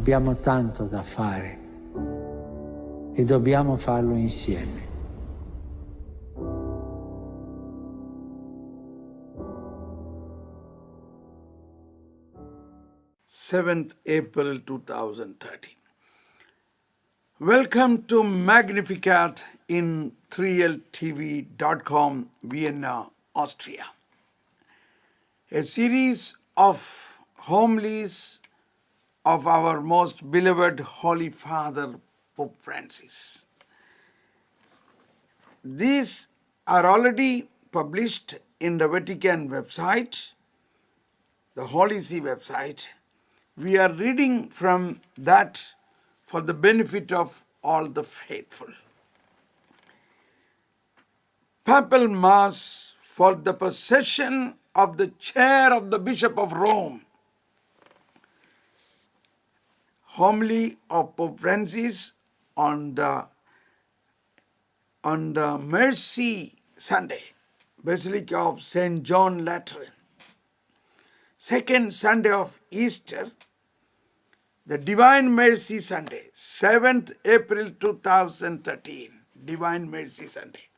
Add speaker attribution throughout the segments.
Speaker 1: Abbiamo tanto da fare e dobbiamo farlo insieme.
Speaker 2: April 2013. Welcome to Magnificat in 3ltv.com, Vienna, Austria. A series of homilies of our most beloved Holy Father, Pope Francis. These are already published in the Vatican website, the Holy See website. We are reading from that for the benefit of all the faithful. Papal Mass for the possession of the chair of the Bishop of Rome. Homily of Pope Francis on the Mercy Sunday, Basilica of St. John Lateran. Second Sunday of Easter, the Divine Mercy Sunday, 7th April 2013, Divine Mercy Sunday.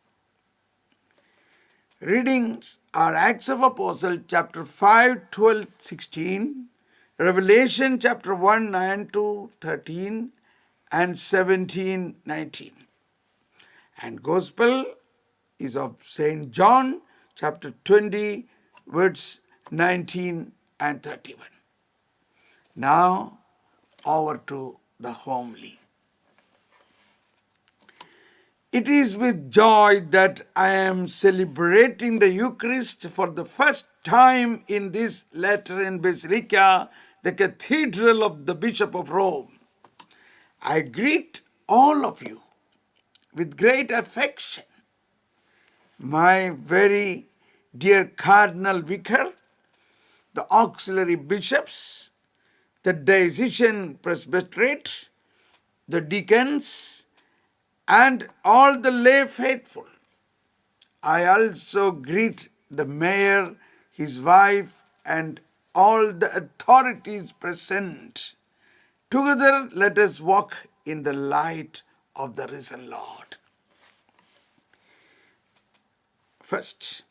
Speaker 2: Readings are Acts of Apostles, chapter 5, 12, 16, Revelation chapter 1, 9 to 13, and 17, 19. And Gospel is of St. John, chapter 20, verse 19 and 31. Now, over to the homily. It is with joy that I am celebrating the Eucharist for the first time in this Lateran Basilica, the Cathedral of the Bishop of Rome. I greet all of you with great affection. My very dear Cardinal Vicar, the auxiliary bishops, the diocesan presbyterate, the deacons, and all the lay faithful. I also greet the mayor, his wife, and all the authorities present. Together, let us walk in the light of the risen Lord. First,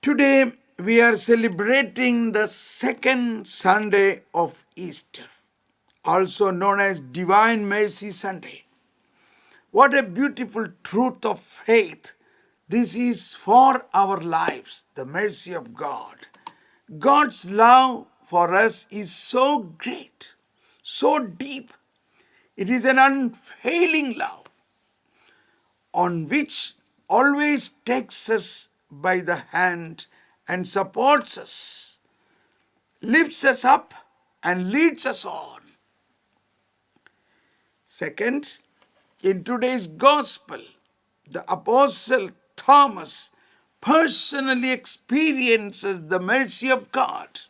Speaker 2: today we are celebrating the second Sunday of Easter, also known as Divine Mercy Sunday. What a beautiful truth of faith this is for our lives, the mercy of God. God's love for us is so great, so deep. It is an unfailing love on which always takes us by the hand and supports us, lifts us up, and leads us on. Second, in today's Gospel, the Apostle Thomas personally experiences the mercy of God,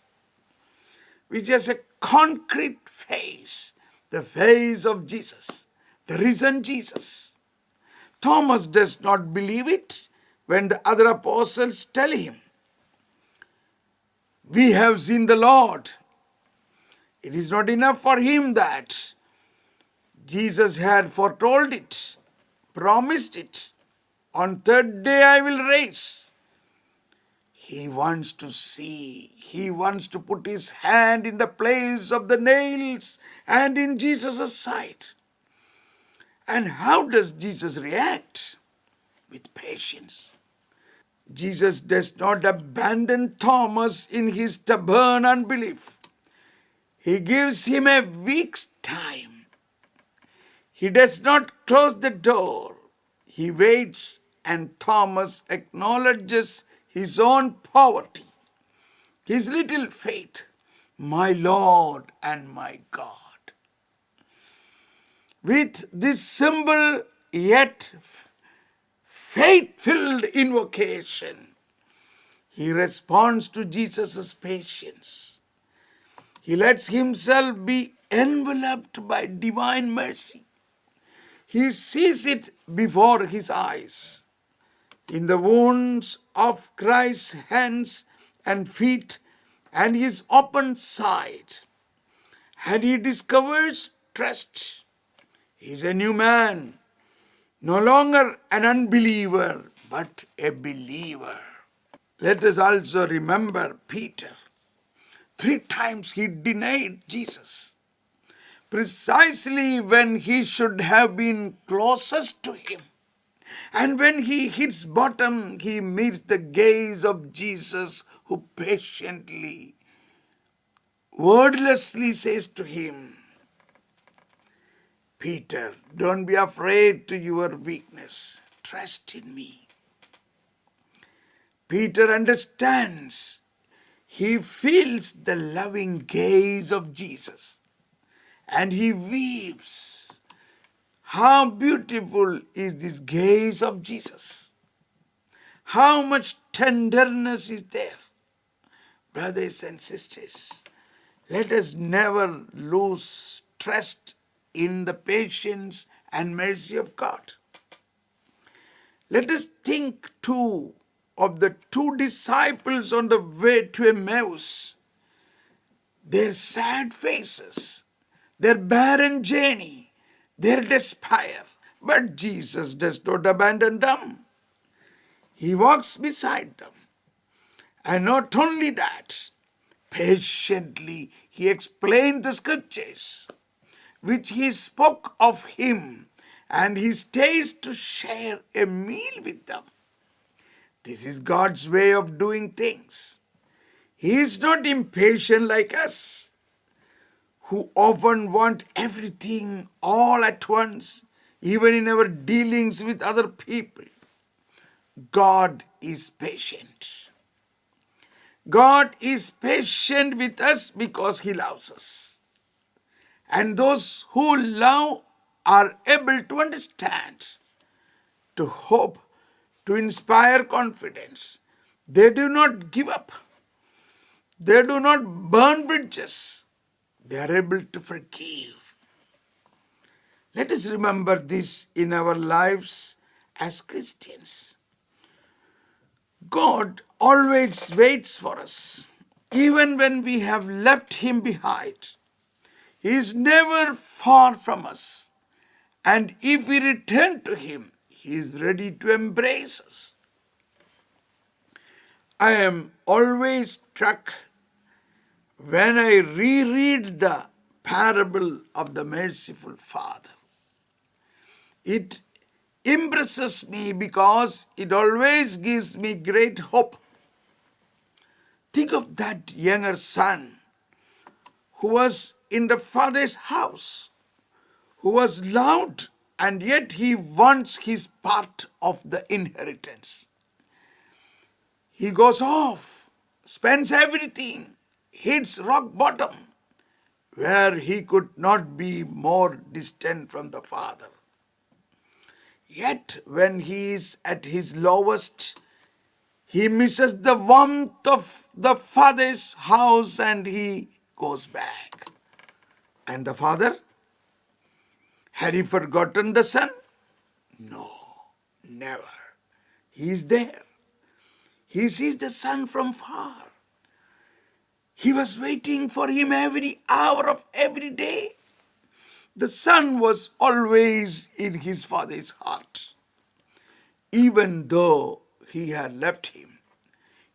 Speaker 2: which has a concrete face, the face of Jesus, the risen Jesus. Thomas does not believe it when the other apostles tell him, "We have seen the Lord." It is not enough for him that Jesus had foretold it, promised it. On third day I will raise. He wants to see. He wants to put his hand in the place of the nails and in Jesus' side. And how does Jesus react? With patience. Jesus does not abandon Thomas in his stubborn unbelief. He gives him a week's time. He does not close the door. He waits, and Thomas acknowledges his own poverty, his little faith, my Lord and my God. With this simple yet faith-filled invocation, he responds to Jesus' patience. He lets himself be enveloped by divine mercy. He sees it before his eyes. In the wounds of Christ's hands and feet and his open side, And he discovers trust. He is a new man, no longer an unbeliever, but a believer. Let us also remember Peter. 3 times he denied Jesus, precisely when he should have been closest to him. And when he hits bottom, he meets the gaze of Jesus, who patiently, wordlessly says to him, Peter, don't be afraid to your weakness. Trust in me. Peter understands. He feels the loving gaze of Jesus and he weeps. How beautiful is this gaze of Jesus! How much tenderness is there! Brothers and sisters, let us never lose trust in the patience and mercy of God. Let us think too of the 2 disciples on the way to Emmaus. Their sad faces, their barren journey, their despair. But Jesus does not abandon them. He walks beside them. And not only that, patiently he explained the scriptures which he spoke of him, and he stays to share a meal with them. This is God's way of doing things. He is not impatient like us, who often want everything all at once, even in our dealings with other people. God is patient. God is patient with us because he loves us. And those who love are able to understand, to hope, to inspire confidence. They do not give up. They do not burn bridges. They are able to forgive. Let us remember this in our lives as Christians. God always waits for us, even when we have left him behind. He is never far from us. And if we return to him, he is ready to embrace us. I am always struck when I reread the parable of the merciful Father. It impresses me because it always gives me great hope. Think of that younger son who was in the father's house, who was loved, and yet he wants his part of the inheritance. He goes off, spends everything, hits rock bottom, where he could not be more distant from the Father. Yet when he is at his lowest, he misses the warmth of the Father's house and he goes back. And the Father? Had he forgotten the Son? No, never. He is there. He sees the Son from far. He was waiting for him every hour of every day. The Son was always in his Father's heart. Even though he had left him,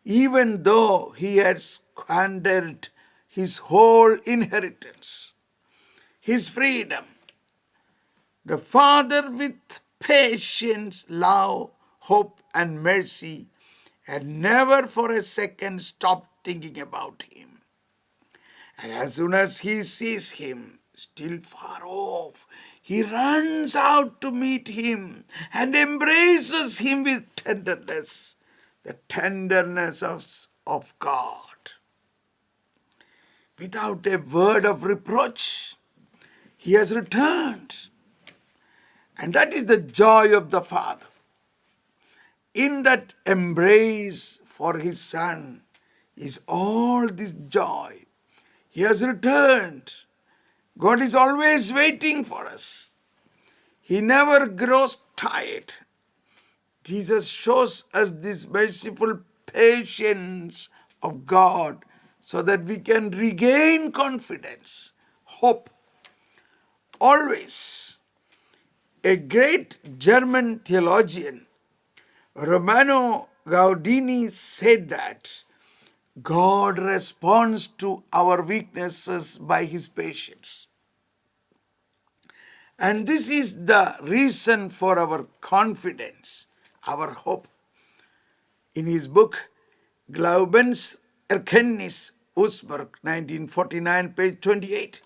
Speaker 2: even though he had squandered his whole inheritance, his freedom, the Father with patience, love, hope, and mercy had never for a second stopped thinking about him. And as soon as he sees him, still far off, he runs out to meet him and embraces him with tenderness, the tenderness of God. Without a word of reproach, he has returned. And that is the joy of the Father. In that embrace for his Son is all this joy. He has returned. God is always waiting for us. He never grows tired. Jesus shows us this merciful patience of God so that we can regain confidence, hope. Always. A great German theologian, Romano Gaudini, said that God responds to our weaknesses by his patience. And this is the reason for our confidence, our hope. In his book, Glaubens Erkenntnis, Augsburg, 1949, page 28,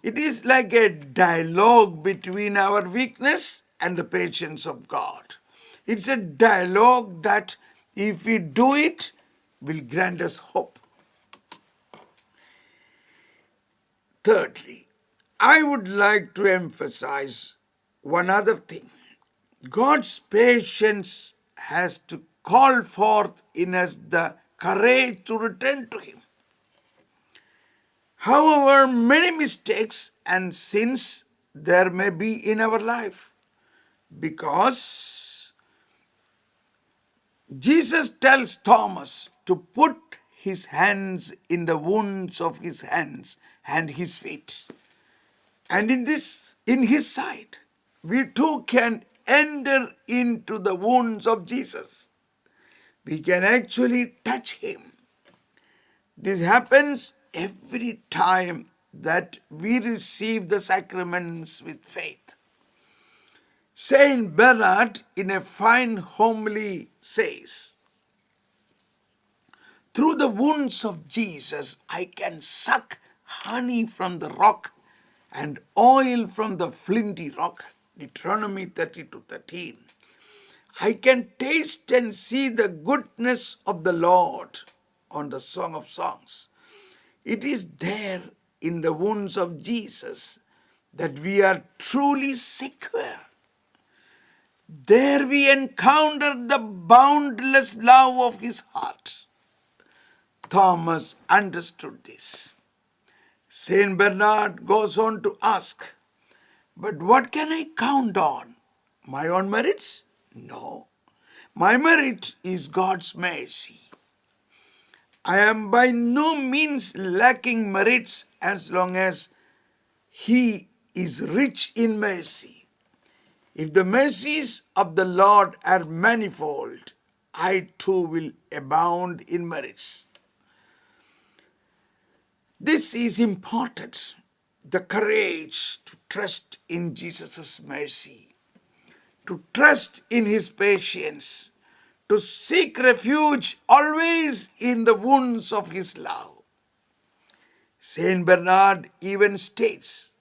Speaker 2: it is like a dialogue between our weakness and the patience of God. It's a dialogue that, if we do it, will grant us hope. Thirdly, I would like to emphasize one other thing. God's patience has to call forth in us the courage to return to him. However many mistakes and sins there may be in our life, because Jesus tells Thomas to put his hands in the wounds of his hands and his feet, and in his side. We too can enter into the wounds of Jesus. We can actually touch him. This happens every time that we receive the sacraments with faith. Saint Bernard, in a fine homily, says, "Through the wounds of Jesus, I can suck honey from the rock and oil from the flinty rock." Deuteronomy 32:13. I can taste and see the goodness of the Lord on the Song of Songs. It is there in the wounds of Jesus that we are truly secure. There we encounter the boundless love of his heart. Thomas understood this. Saint Bernard goes on to ask, "But what can I count on? My own merits? No. My merit is God's mercy. I am by no means lacking merits as long as he is rich in mercy. If the mercies of the Lord are manifold, I too will abound in merits." This is important, the courage to trust in Jesus' mercy, to trust in his patience, to seek refuge always in the wounds of his love. Saint Bernard even states,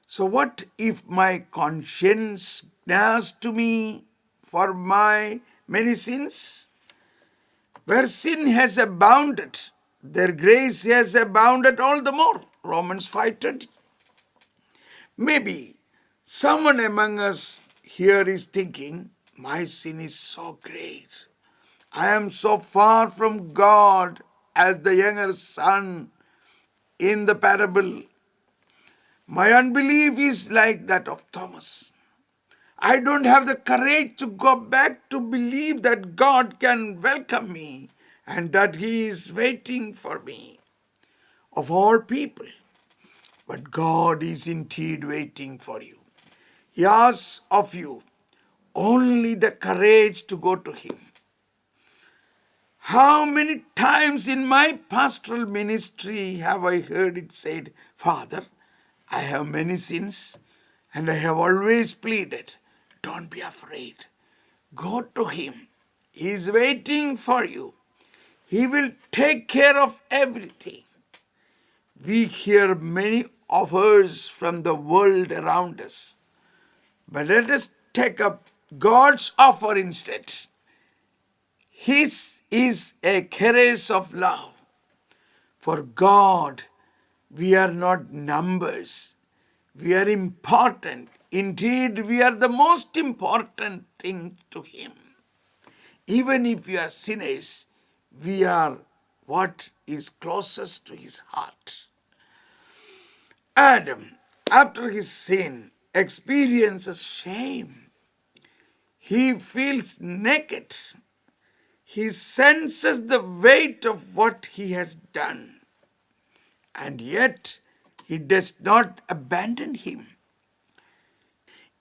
Speaker 2: "So what if my conscience gnaws to me for my many sins? Where sin has abounded, their grace has abounded all the more." Romans 5:20. Maybe someone among us here is thinking, "My sin is so great. I am so far from God as the younger son in the parable. My unbelief is like that of Thomas. I don't have the courage to go back to believe that God can welcome me and that he is waiting for me, of all people. But God is indeed waiting for you. He asks of you only the courage to go to him." How many times in my pastoral ministry have I heard it said, "Father, I have many sins and I have always pleaded, don't be afraid. Go to him. He is waiting for you. He will take care of everything." We hear many offers from the world around us, but let us take up God's offer instead. His is a caress of love. For God, we are not numbers. We are important. Indeed, we are the most important thing to him. Even if we are sinners, we are what is closest to his heart. Adam, after his sin, experiences shame. He feels naked. He senses the weight of what he has done. And yet, He does not abandon him.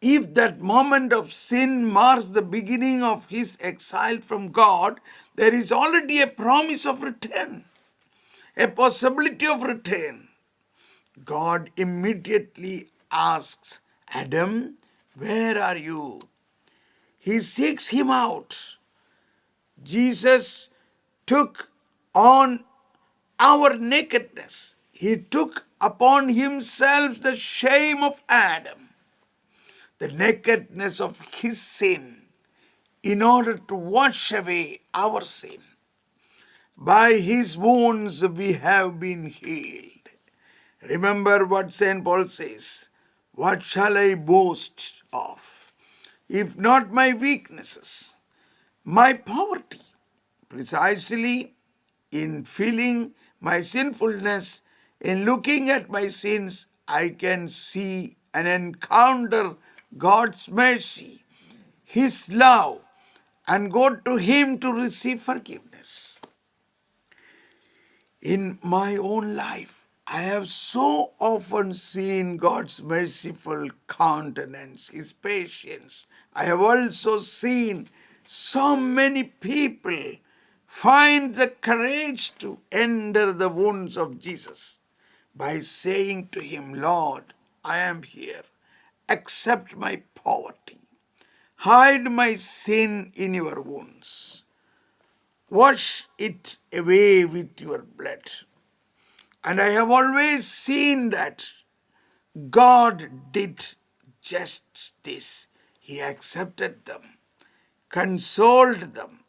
Speaker 2: If that moment of sin marks the beginning of his exile from God, there is already a promise of return, a possibility of return. God immediately asks Adam, "Where are you?" He seeks him out. Jesus took on our nakedness. He took upon himself the shame of Adam, the nakedness of his sin, in order to wash away our sin. By his wounds we have been healed. Remember what St. Paul says, "What shall I boast of, if not my weaknesses, my poverty?" Precisely in feeling my sinfulness, in looking at my sins, I can see and encounter God's mercy, his love, and go to him to receive forgiveness. In my own life, I have so often seen God's merciful countenance, his patience. I have also seen so many people find the courage to enter the wounds of Jesus by saying to him, "Lord, I am here. Accept my poverty. Hide my sin in your wounds. Wash it away with your blood." And I have always seen that God did just this. He accepted them, consoled them,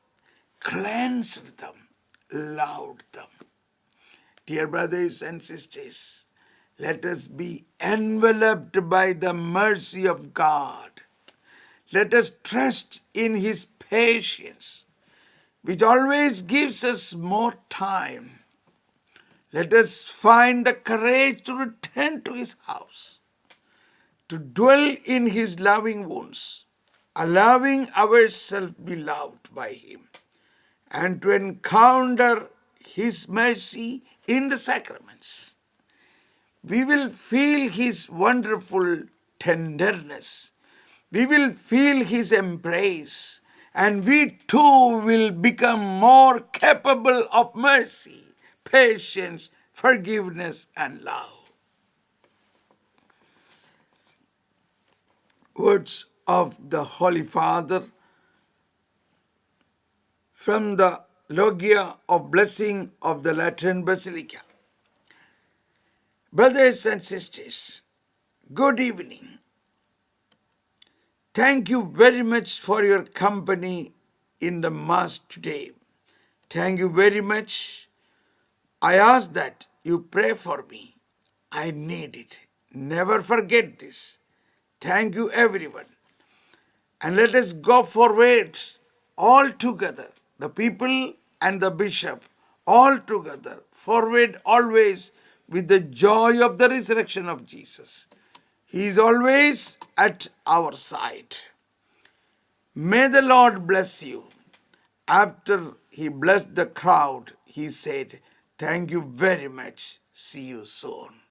Speaker 2: cleansed them, loved them. Dear brothers and sisters, let us be enveloped by the mercy of God. Let us trust in his patience, which always gives us more time. Let us find the courage to return to his house, to dwell in his loving wounds, allowing ourselves be loved by him, and to encounter his mercy in the sacraments. We will feel his wonderful tenderness. We will feel his embrace, and we too will become more capable of mercy, patience, forgiveness, and love. Words of the Holy Father from the Logia of Blessing of the Lateran Basilica. Brothers and sisters, good evening. Thank you very much for your company in the Mass today. Thank you very much. I ask that you pray for me. I need it. Never forget this. Thank you, everyone. And let us go forward all together, the people and the bishop, all together, forward always with the joy of the resurrection of Jesus. He is always at our side. May the Lord bless you. After he blessed the crowd, he said, "Thank you very much. See you soon."